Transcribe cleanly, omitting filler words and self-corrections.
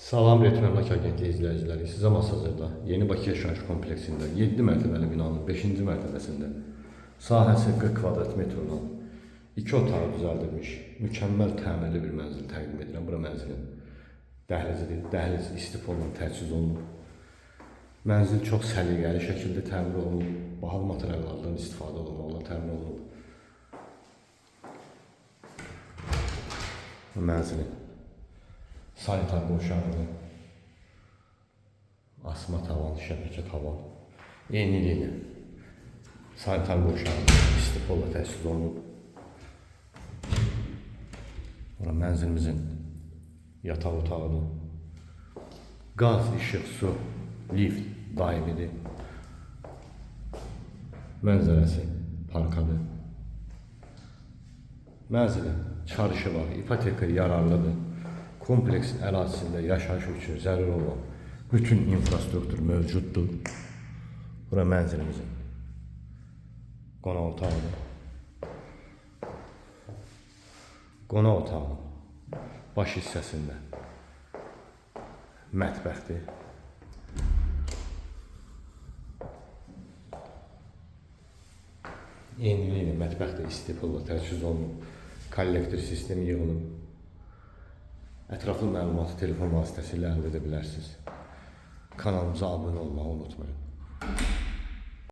Salam Retmenlak Agentliyi izləyiciləri, sizə Masazırda Yeni Bakı Yaşayış kompleksində 7 mərtəbəli binanın 5-ci mərtəbəsində sahəsi 40 kvadrat metr olan 2 otağı düzəldilmiş, mükəmməl təmirli bir mənzil təqdim edirəm. Bura mənzilin dəhlizidir, dəhliz istifolla təchiz olunub. Mənzil çox səliqəli şəkildə təmir olunub, bahalı materiallardan istifadə olunmaqla təmin olunub. Mənzilin sanitar qovşağını, asma tavan, şəbəkə tavan, eyniliklə sanitar qovşağını istifolla təchiz olunub. Bura mənzilimizin yataq otağıdır. Qaz, işıq, su, lift daimidir. Mənzərəsi parkadır. Mənzilin çarşı var, ipoteka yararlıdır. Kompleksin ərazisində yaşayış üçün zəruri olan bütün infrastruktur mövcuddur. Bura mənzilimizin qonaq otağıdır. Qonaq otağının baş hissəsində mətbəxdir. Eyniliklə mətbəxdə istifolla təchiz olunub, kollektor sistemi yığılıb. Ətraflı məlumatı telefon vasitəsilə əldə edə bilərsiniz. Kanalımıza abunə olmağı unutmayın.